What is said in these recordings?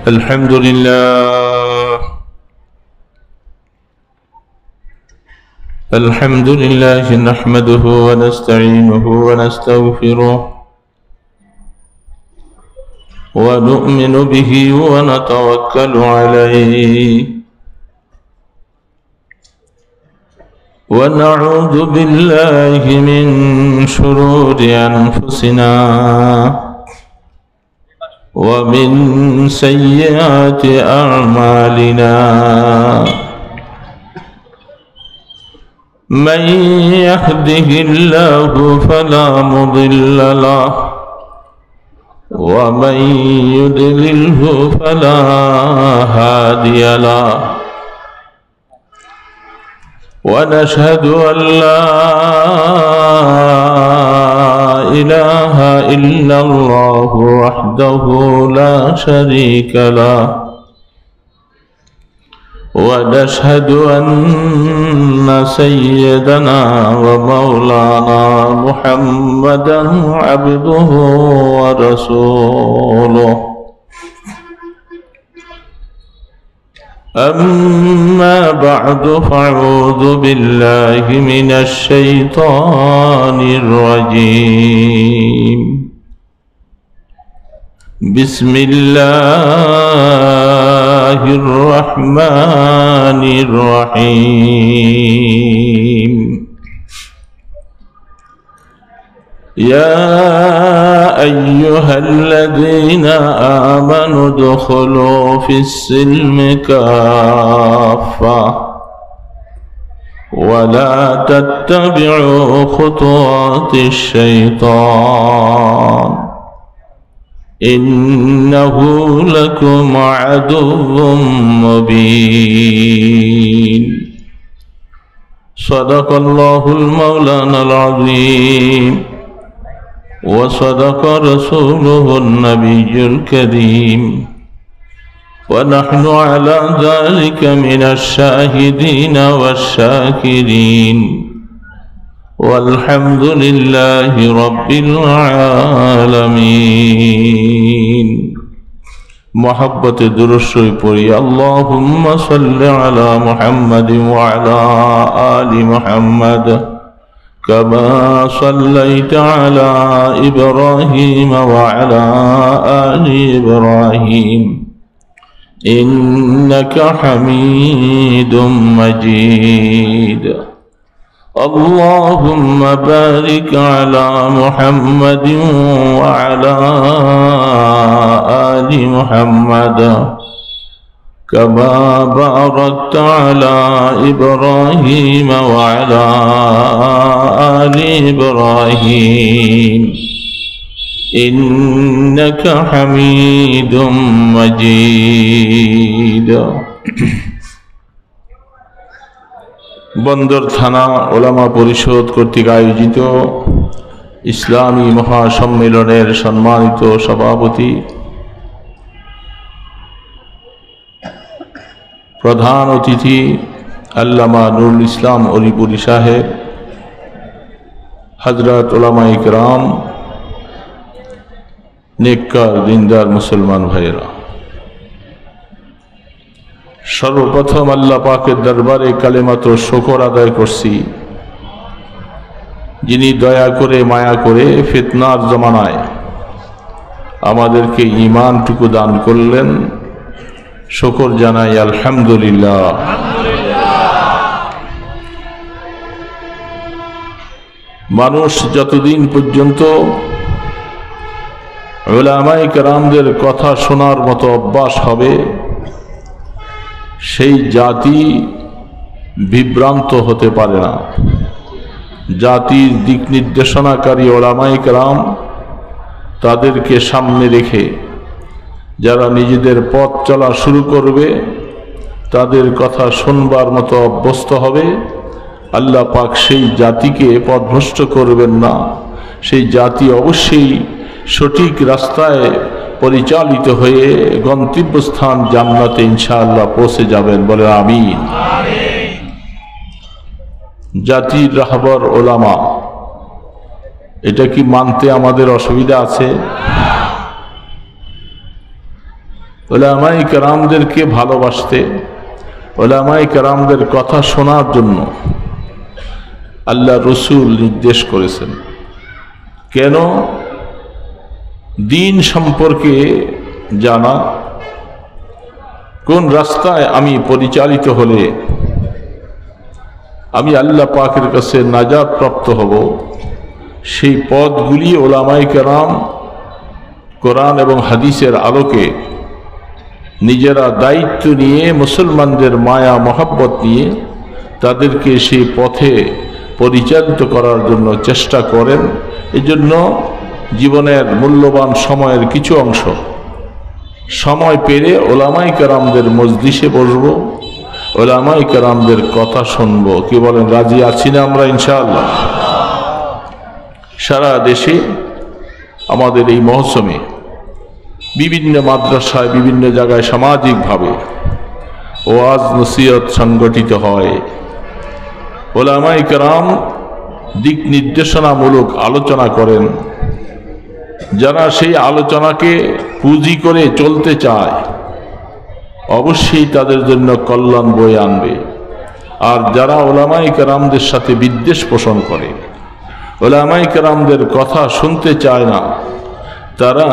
الحمد لله نحمده ونستعينه ونستغفره ونؤمن به ونتوكل عليه ونعوذ بالله من شرور أنفسنا ومن سيئات أعمالنا من يهده الله فلا مضل له ومن يضلله فلا هادي له ونشهد أن لا إله إلا الله وحده لا شريك له ونشهد أن سيدنا ومولانا محمدا عبده ورسوله أما بعد فأعوذ بالله من الشيطان الرجيم بسم الله الرحمن الرحيم يا أيها الذين آمنوا ادخلوا في السلم كافة ولا تتبعوا خطوات الشيطان إنه لكم عدو مبين صدق الله المولانا العظيم وصدق رسوله النبي الكريم ونحن على ذلك من الشاهدين والشاكرين والحمد لله رب العالمين محبت درش پڑھی اللهم صل على محمد وعلى آل محمد كما صليت على إبراهيم وعلى آل إبراهيم إنك حميد مجيد اللهم بارك على محمد وعلى آل محمد كما باركت على إبراهيم وعلى آل إبراهيم إنك حميد مجيد বন্দর থানা ওলামা পরিষদ কর্তৃক আয়োজিত ইসলামী মহাসম্মেলনের সম্মানিত সভাপতি প্রধান অতিথি আল্লামা নুরুল ইসলাম অলিপুরি সাহেব, হযরত উলামায়ে কেরাম, নেককার দিনদার মুসলমান ভাইয়েরা, সর্বপ্রথম আল্লাহ পাকের দরবারে কালেমাত শুকর আদায় করছি, যিনি দয়া করে মায়া করে ফিতনার জমানায় আমাদেরকে ঈমানটুকু দান করলেন। শুকর জানাই আলহামদুলিল্লাহ। মানুষ যতদিন পর্যন্ত উলামায়ে কেরামদের কথা শোনার মতো অভ্যাস হবে, সেই জাতি বিভ্রান্ত হতে পারে না। জাতির দিক নির্দেশনাকারী উলামায়ে কেরাম, তাদেরকে সামনে রেখে যারা নিজেদের পথ চলা শুরু করবে, তাদের কথা শুনবার মতো অভ্যস্ত হবে, আল্লাহ পাক সেই জাতিকে পথভ্রষ্ট করবেন না। সেই জাতি অবশ্যই সঠিক রাস্তায় পরিচালিত হয়ে গন্তব্যস্থান জান্নাতে ইনশাআল্লাহ পৌঁছে যাবেন, বলে আমিন। জাতির রাহবার ওলামা, এটা কি মানতে আমাদের অসুবিধা আছে? উলামায়ে কেরামদেরকে ভালোবাসতে, উলামায়ে কেরামদের কথা শোনার জন্য আল্লাহ রসুল নির্দেশ করেছেন। কেন? দিন সম্পর্কে জানা, কোন রাস্তায় আমি পরিচালিত হলে আমি আল্লাহ পাকের কাছে নাজাত প্রাপ্ত হব, সেই পথগুলি উলামায়ে কেরাম কোরআন এবং হাদিসের আলোকে নিজেরা দায়িত্ব নিয়ে, মুসলমানদের মায়া মহব্বত নিয়ে তাদেরকে সেই পথে পরিচালিত করার জন্য চেষ্টা করেন। এজন্য জীবনের মূল্যবান সময়ের কিছু অংশ সময় পেলে উলামায়ে কেরামদের মজলিসে বসব, উলামায়ে কেরামদের কথা শুনব। কি বলেন? রাজি আছি না আমরা ইনশাআল্লাহ? সারা দেশে আমাদের এই মৌসুমে বিভিন্ন মাদ্রাসায়, বিভিন্ন জায়গায় সামাজিকভাবে ওয়াজ নসিহত সংগঠিত হয়। উলামায়ে কেরাম দিক নির্দেশনামূলক আলোচনা করেন। যারা সেই আলোচনাকে পুঁজি করে চলতে চায় অবশ্যই তাদের জন্য কল্যাণ বয়ে আনবে। আর যারা উলামায়ে কেরামদের সাথে বিদ্বেষ পোষণ করে, উলামায়ে কেরামদের কথা শুনতে চায় না, তারা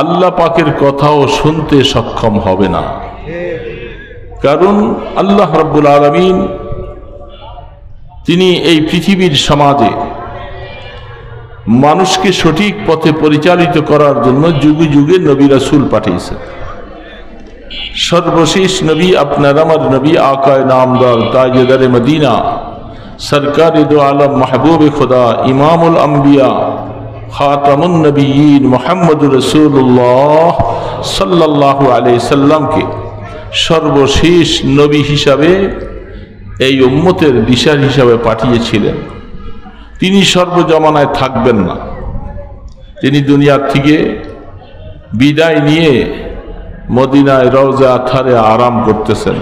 আল্লাহ পাকের কথাও শুনতে সক্ষম হবে না। কারণ আল্লাহ রাব্বুল আলামিন তিনি এই পৃথিবীর সমাজে মানুষকে সঠিক পথে পরিচালিত করার জন্য যুগে যুগে নবী রাসূল পাঠিয়েছেন। সর্বশেষ নবী আপনার আমার নবী আকায়ে নামদার তাজদারে মদিনা সরকারে দো আলম মাহবুবে খুদা ইমামুল আম্বিয়া খাতামুন নবিয়্যিন মুহাম্মদুর রাসূলুল্লাহ সাল্লাল্লাহু আলাইহি সাল্লামকে সর্বশেষ নবী হিসাবে এই উম্মতের দিশার হিসাবে পাঠিয়েছিলেন। তিনি সর্বজমানায় থাকবেন না। তিনি দুনিয়ার থেকে বিদায় নিয়ে মদিনায় রওজা আথারে আরাম করতেছেন।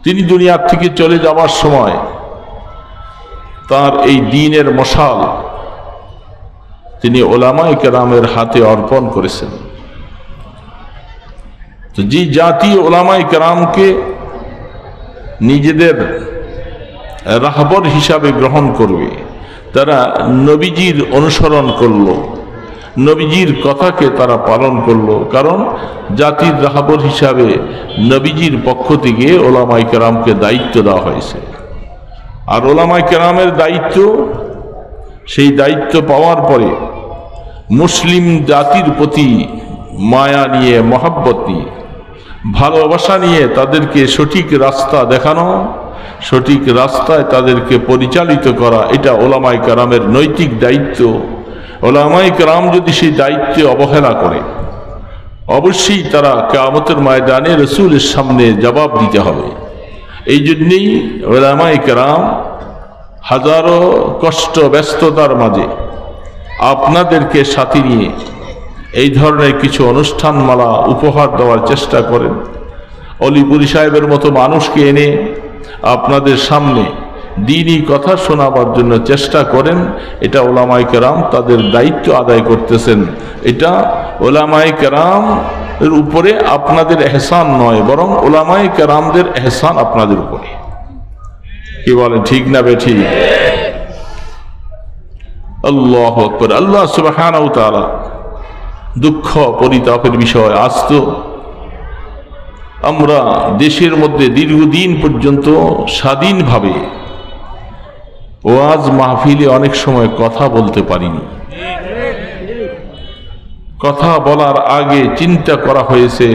তিনি দুনিয়ার থেকে চলে যাওয়ার সময় তার এই দ্বীনের মশাল তিনি উলামায়ে কেরামের হাতে অর্পণ করেছেন। তো যে জাতি উলামায়ে কেরামকে নিজেদের রাহবর হিসাবে গ্রহণ করবে, তারা নবীজির অনুসরণ করল, নবীজির কথাকে তারা পালন করল। কারণ জাতির রাহবর হিসাবে নবীজির পক্ষ থেকে উলামায়ে কেরামকে দায়িত্ব দেওয়া হয়েছে। আর উলামায়ে কেরামের দায়িত্ব, সেই দায়িত্ব পাওয়ার পরে মুসলিম জাতির প্রতি মায়া নিয়ে, মহব্বত নিয়ে, ভালোবাসা নিয়ে তাদেরকে সঠিক রাস্তা দেখানো, সঠিক রাস্তায় তাদেরকে পরিচালিত করা, এটা উলামায়ে কেরামের নৈতিক দায়িত্ব। উলামায়ে কেরাম যদি সেই দায়িত্বে অবহেলা করে অবশ্যই তারা কিয়ামতের ময়দানে রাসূলের সামনে জবাব দিতে হবে। এই জন্যই উলামায়ে কেরাম হাজারো কষ্ট ব্যস্ততার মাঝে আপনাদেরকে সাথে নিয়ে এই ধরনের কিছু অনুষ্ঠানমালা উপহার দেওয়ার চেষ্টা করেন। অলিপুরি সাহেবের মতো মানুষকে এনে আপনাদের সামনে দ্বীনি কথা শোনাবার জন্য চেষ্টা করেন। এটা উলামায়ে কেরাম তাদের দায়িত্ব আদায় করতেছেন। এটা উলামায়ে কেরাম এর উপরে আপনাদের এহসান নয়, বরং উলামায়ে কেরামদের এহসান আপনাদের উপরে। কি বলেন? ঠিক না বেঠিক? আল্লাহু আকবার। আল্লাহ সুবহানাহু ওয়া তাআলা দুঃখ পরিতাপের বিষয়, আজ তো আমরা দেশের মধ্যে দীর্ঘদিন পর্যন্ত স্বাধীনভাবে ওয়াজ মাহফিলে অনেক সময় কথা বলতে পারিনি। কথা বলার আগে চিন্তা করা হয়েছে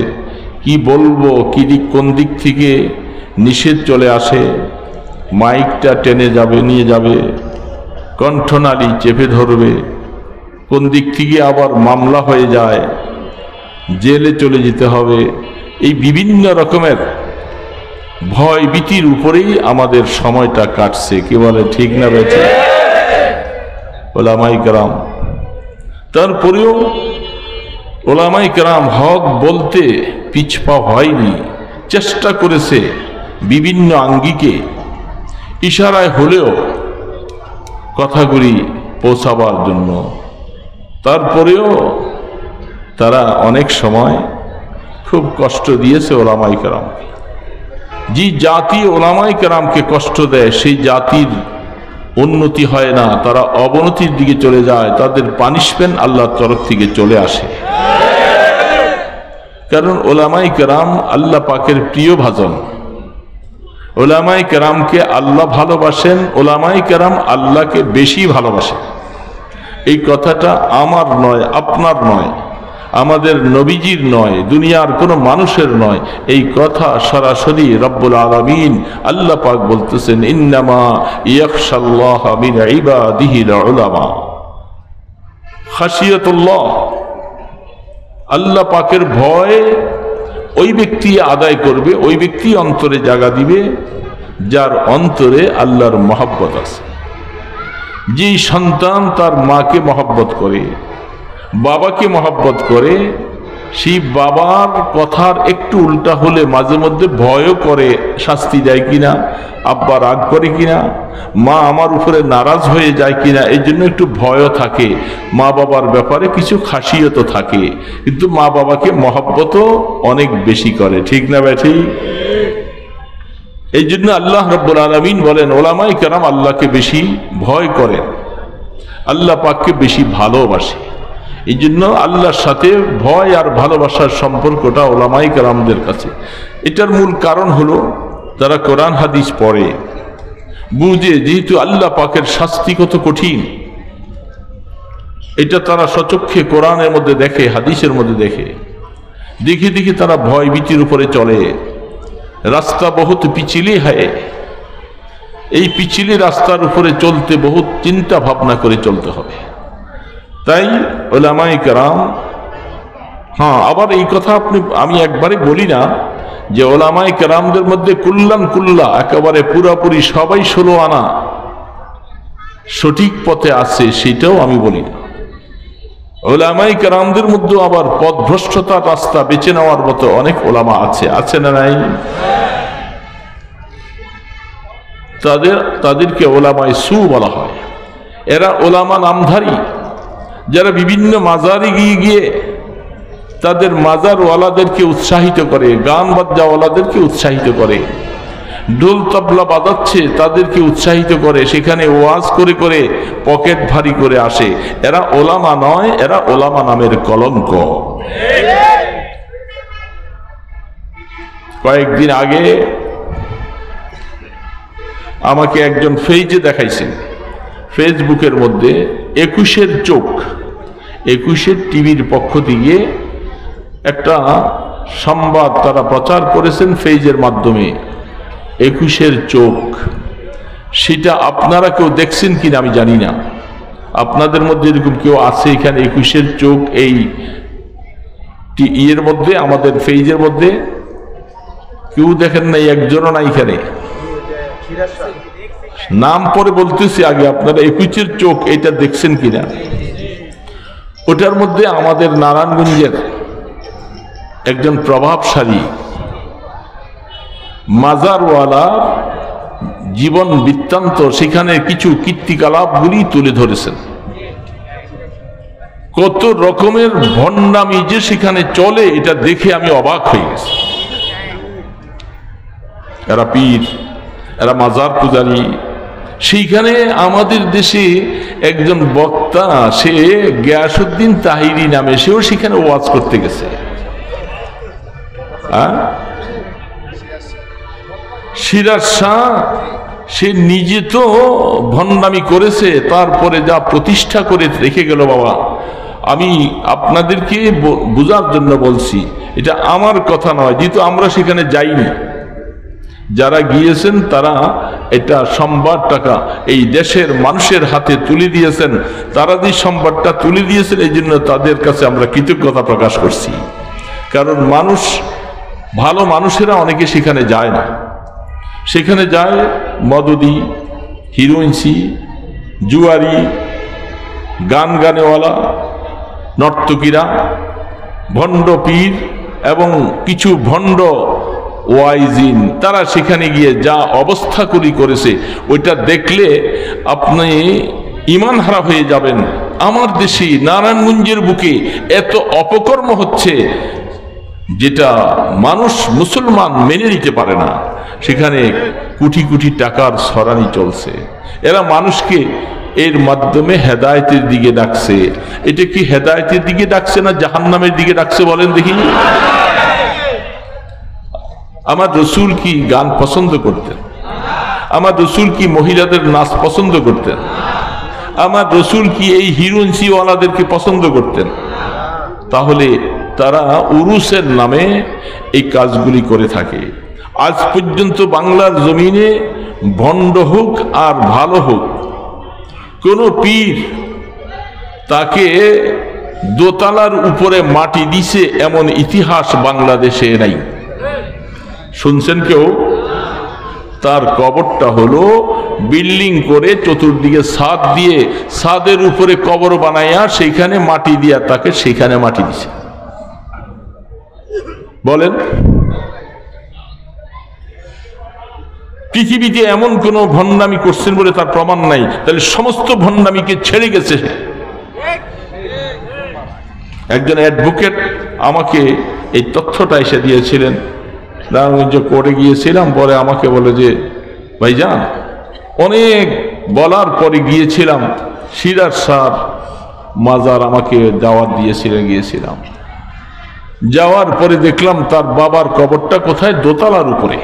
কি বলবো, কি দিক, কোন দিক থেকে নিষেধ চলে আসে, মাইকটা টেনে যাবে, নিয়ে যাবে, কণ্ঠনালী চেপে ধরবে, কোন দিক থেকে আবার মামলা হয়ে যায়, জেলে চলে যেতে হবে। এই বিভিন্ন রকমের ভয় ভীতির উপরেই আমাদের সময়টা কাটছে। কি বলে? ঠিক না বেঠিক? উলামায়ে কেরাম, তারপরেও উলামায়ে কেরাম হক বলতে পিছপা হয়নি, চেষ্টা করেছে বিভিন্ন আঙ্গিকে, ইশারায় হলেও কথাগুলি পৌঁছাবার জন্য। তারপরেও তারা অনেক সময় খুব কষ্ট দিয়েছে ওলামায়ে কেরাম। যে জাতি ওলামায়ে কেরামকে কষ্ট দেয় সেই জাতির উন্নতি হয় না, তারা অবনতির দিকে চলে যায়, তাদের পানিশমেন্ট আল্লাহর তরফ থেকে চলে আসে। কারণ ওলামায়ে কেরাম আল্লাহ পাকের প্রিয় ভাজন। ওলামায়ে কেরামকে আল্লাহ ভালোবাসেন, ওলামায়ে কেরাম আল্লাহকে বেশি ভালোবাসেন। এই কথাটা আমার নয়, আপনার নয়, আমাদের নবীজির নয়, দুনিয়ার কোনো মানুষের নয়। এই কথা সরাসরি রব্বুল আলামিন আল্লাহ পাক বলতেছেন, ইন্নামা ইয়াখশাল্লাহ মিন ইবাদিহিল উলামা। খাশিয়াতুল্লাহ, আল্লাহ পাকের ভয় ওই ব্যক্তি আদায় করবে, ওই ব্যক্তি অন্তরে জায়গা দিবে যার অন্তরে আল্লাহর মহব্বত আছে। যেই সন্তান তার মাকে মহব্বত করে, বাবাকে মহব্বত করে, সেই বাবার কথার একটু উল্টা হলে মাঝে মধ্যে ভয়ও করে, শাস্তি দেয় কিনা, আব্বা রাগ করে কিনা, মা আমার উপরে নারাজ হয়ে যায় কিনা, এই জন্য একটু ভয়ও থাকে। মা বাবার ব্যাপারে কিছু খাসিয়ত থাকে, কিন্তু মা বাবাকে মহব্বতও অনেক বেশি করে। ঠিক না ভাই? ঠিক। এই জন্য আল্লাহ রাব্বুল আলামিন বলেন ওলামায়ে কেরাম আল্লাহকে বেশি ভয় করেন, আল্লাহ পাককে বেশি ভালোবাসে। এই জন্য আল্লাহর সাথে ভয় আর ভালোবাসার সম্পর্কটা ওলামায়ে কেরামদের কাছে। এটার মূল কারণ হলো তারা কোরআন হাদিস পড়ে, বুঝে, যেহেতু আল্লাহ পাকের শাস্তি কত কঠিন এটা তারা সচক্ষে কোরআনের মধ্যে দেখে, হাদিসের মধ্যে দেখে, দেখে দেখে তারা ভয় ভীতির উপরে চলে। রাস্তা বহুত পিছিলি হয়, এই পিছিলি রাস্তার উপরে চলতে বহুত চিন্তা ভাবনা করে চলতে হবে। তাই ওলামায়ে কেরাম, আবার এই কথা আমি একবারে বলি না যে ওলামায়ে কেরামদের মধ্যে কুল্লা একেবারে পুরাপুরি সবাই 16 আনা সঠিক পথে আছে, সেটাও আমি বলি না। ওলামায়ে কেরামদের মধ্যে আবার পথভ্রষ্টতার রাস্তা বেছে নেওয়ার মতো অনেক ওলামা আছে না নাই? তাদেরকে ওলামায়ে সু বলা হয়। এরা ওলামা নামধারী, যারা বিভিন্ন মাজারে গিয়ে তাদের মাজারওয়ালাদেরকে উৎসাহিত করে, গান বাদ্যাওয়ালাদেরকে উৎসাহিত করে, ঢোল তবলা বাজাচ্ছে তাদেরকে উৎসাহিত করে, সেখানে ওয়াজ করে করে পকেট ভারী করে আসে। এরা ওলামা নয়, এরা ওলামা নামের কলঙ্ক। কয়েকদিন আগে আমাকে একজন পেজে দেখাইছেন, ফেসবুকের মধ্যে 21-এর চোখ, 21-এর টিভির পক্ষ থেকে একটা সংবাদ তারা প্রচার করেছেন পেজের মাধ্যমে, 21-এর চোখ। সেটা আপনারা কেউ দেখছেন কিনা আমি জানি না। আপনাদের মধ্যে এরকম কেউ আছে এখানে 21-এর চোখ এই ইয়ের মধ্যে, আমাদের পেজের মধ্যে কেউ দেখেন নাই? একজনও নাই এখানে। নাম পরে বলতেছি, আগে আপনারা 21-এর চোখ এটা দেখছেন কিনা? ওটার মধ্যে আমাদের নারায়ণগঞ্জের একজন প্রভাবশালী মাজারওয়ালা জীবন বৃত্তান্ত, সেখানে কিছু কীর্তিকলাপগুলি তুলে ধরেছেন। কত রকমের ভণ্ডামি যে সেখানে চলে এটা দেখে আমি অবাক হয়ে গেছি। এরা পীর, এরা মাজার পূজারী। সেইখানে আমাদের দেশে একজন বক্তা, সে গিয়াসউদ্দিন তাহিরি নামে, সেও সেখানে ওয়াজ করতে গেছে। সিরাজ শাহ সে নিজে তো ভণ্ডামি করেছে, তারপরে যা প্রতিষ্ঠা করে রেখে গেল। বাবা, আমি আপনাদেরকে বোঝার জন্য বলছি, এটা আমার কথা নয়, যেহেতু আমরা সেখানে যাইনি। যারা গিয়েছেন তারা এটা সংবাদটাকে এই দেশের মানুষের হাতে তুলে দিয়েছেন। তারা যে সংবাদটা তুলে দিয়েছেন, এই জন্য তাদের কাছে আমরা কৃতজ্ঞতা প্রকাশ করছি। কারণ মানুষ, ভালো মানুষেরা অনেকে সেখানে যায় না। সেখানে যায় মদদি, হিরোইনসি, জুয়ারি, গানেওয়ালা, নর্তকীরা, ভণ্ড পীর এবং কিছু ভণ্ড ওয়াইজিন। তারা সেখানে গিয়ে যা অবস্থা করেছে ওইটা দেখলে আপনি ঈমান হারা হয়ে যাবেন। আমার দেশে নারায়ণগঞ্জের বুকে এত অপকর্ম হচ্ছে যেটা মানুষ মুসলমান মেনে নিতে পারে না। সেখানে কোটি কোটি টাকার ছড়ানি চলছে। এরা মানুষকে এর মাধ্যমে হেদায়েতের দিকে ডাকছে। এটা কি হেদায়েতের দিকে ডাকছে না জাহান্নামের দিকে ডাকছে বলেন দেখি? আমার রসুল কি গান পছন্দ করতেন? আমার রসুল কি মহিলাদের নাচ পছন্দ করতেন? আমার রসুল কি এই হিরুঞ্চিওয়ালাদেরকে পছন্দ করতেন? তাহলে তারা উরুসের নামে এই কাজগুলি করে থাকে। আজ পর্যন্ত বাংলার জমিনে ভণ্ড হোক আর ভালো হোক, কোন পীর তাকে দোতলার উপরে মাটি দিছে এমন ইতিহাস বাংলাদেশে নাই। শুনছেন কেউ? তার কবরটা হলো বিল্ডিং করে চতুর্দিকে ছাদ দিয়ে, ছাদের উপরে কবর বানাইয়া সেইখানে মাটি দিয়া তাকে সেইখানে মাটি দিছে। বলেন, পৃথিবীতে এমন কোন ভণ্ডামি করছেন বলে তার প্রমাণ নাই। তাহলে সমস্ত ভণ্ডামিকে ছেড়ে গেছে। একজন অ্যাডভোকেট আমাকে এই তথ্যটা এসে দিয়েছিলেন। নারায়ণগঞ্জ কোর্টে গিয়েছিলাম, পরে আমাকে বলে যে ভাইজান, অনেক বলার পরে গিয়েছিলাম সিরাজ স্যার মাজার আমাকে দাওয়াত দিয়েছিলেন, গিয়েছিলাম। যাওয়ার পরে দেখলাম তার বাবার কবরটা কোথায়? দোতলার উপরে।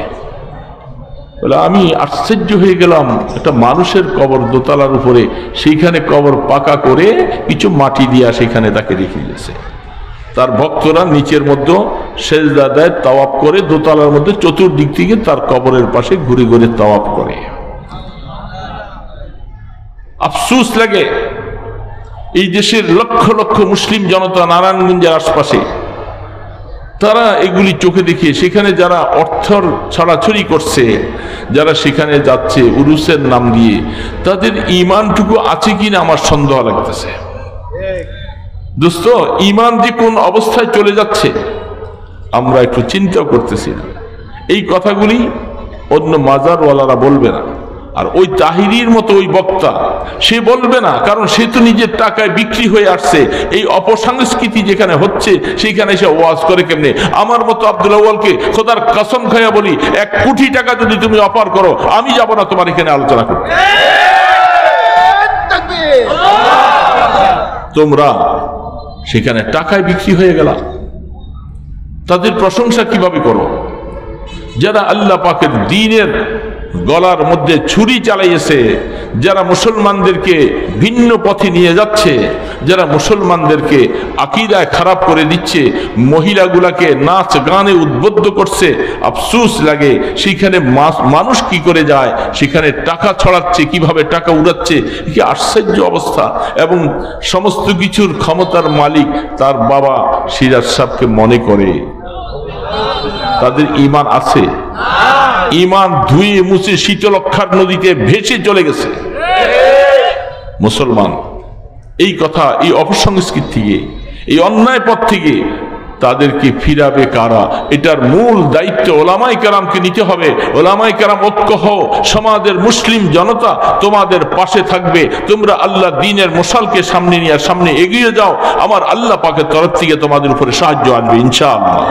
বলে আমি আশ্চর্য হয়ে গেলাম, একটা মানুষের কবর দোতলার উপরে, সেইখানে কবর পাকা করে কিছু মাটি দিয়া সেখানে তাকে রেখে দিয়েছে। তার ভক্তরা নিচের মধ্যে সেজদা দেয়, তাওয়াফ করে, দোতলার মধ্যে চতুর্দিক থেকে তার কবরের পাশে ঘুরে ঘুরে তাওয়াফ করে। আফসোস লাগে, এই দেশের লক্ষ লক্ষ মুসলিম জনতা নারায়ণগঞ্জের আশপাশে, তারা এগুলি চোখে দেখে সেখানে যারা অর্থ ছড়াছড়ি করছে, যারা সেখানে যাচ্ছে উরুসের নাম দিয়ে, তাদের ইমানটুকু আছে কিনা আমার সন্দেহ লাগতেছে। দোস্ত, ইমান যে কোন অবস্থায় চলে যাচ্ছে আমরা একটু চিন্তা করতেছি না। এই কথাগুলি অন্য মাজারওয়ালারা বলবে না, আর ওই তাহিরির মতো ওই বক্তা সে বলবে না, কারণ সে তো নিজের টাকায় বিক্রি হয়ে আসছে। এই অপসংস্কৃতি যেখানে হচ্ছে সেইখানে এসে ওয়াজ করে কেমনে? আমার মতো আব্দুল আউয়ালকে খোদার কসম খাইয়া বলি, 1 কোটি টাকা যদি তুমি অফার করো, আমি যাব না তোমার এখানে আলোচনা করতে। তোমরা সেখানে টাকায় বিক্রি হয়ে গেল, তাদের প্রশংসা কিভাবে করো? যারা আল্লাহ পাকের দ্বীনের গলার মধ্যে ছুরি চালাইছে, যারা মুসলমানদেরকে ভিন্ন পথে নিয়ে যাচ্ছে, যারা মুসলমানদেরকে আকীদায় খারাপ করে দিচ্ছে, মহিলাগুলাকে নাচ গানে উদ্বুদ্ধ করছে, আফসোস লাগে। সেখানে মানুষ কি করে যায়, সেখানে টাকা ছড়াচ্ছে, কিভাবে টাকা উড়াচ্ছে, কি আশ্চর্য অবস্থা। এবং সমস্ত কিছুর ক্ষমতার মালিক তার বাবা সিরাজ সাহেবকে মনে করে। তাদের ঈমান আছে? ঈমান ধুয়ে মুছে শীতলক্ষার নদীতে ভেসে চলে গেছে। মুসলমান এই কথা, এই অপসংস্কৃতি থেকে, এই অন্যায় পথ থেকে তাদেরকে ফিরাবে কারা? এটার মূল দায়িত্ব ওলামায়ে কেরামকে নিতে হবে। ওলামায়ে কেরাম ঐক্য হও, সমাজের মুসলিম জনতা তোমাদের পাশে থাকবে। তোমরা আল্লাহ দ্বীনের মশালকে সামনে নিয়ে সামনে এগিয়ে যাও, আমার আল্লাহ পাকের তরফ থেকে তোমাদের উপরে সাহায্য আসবে ইনশাআল্লাহ।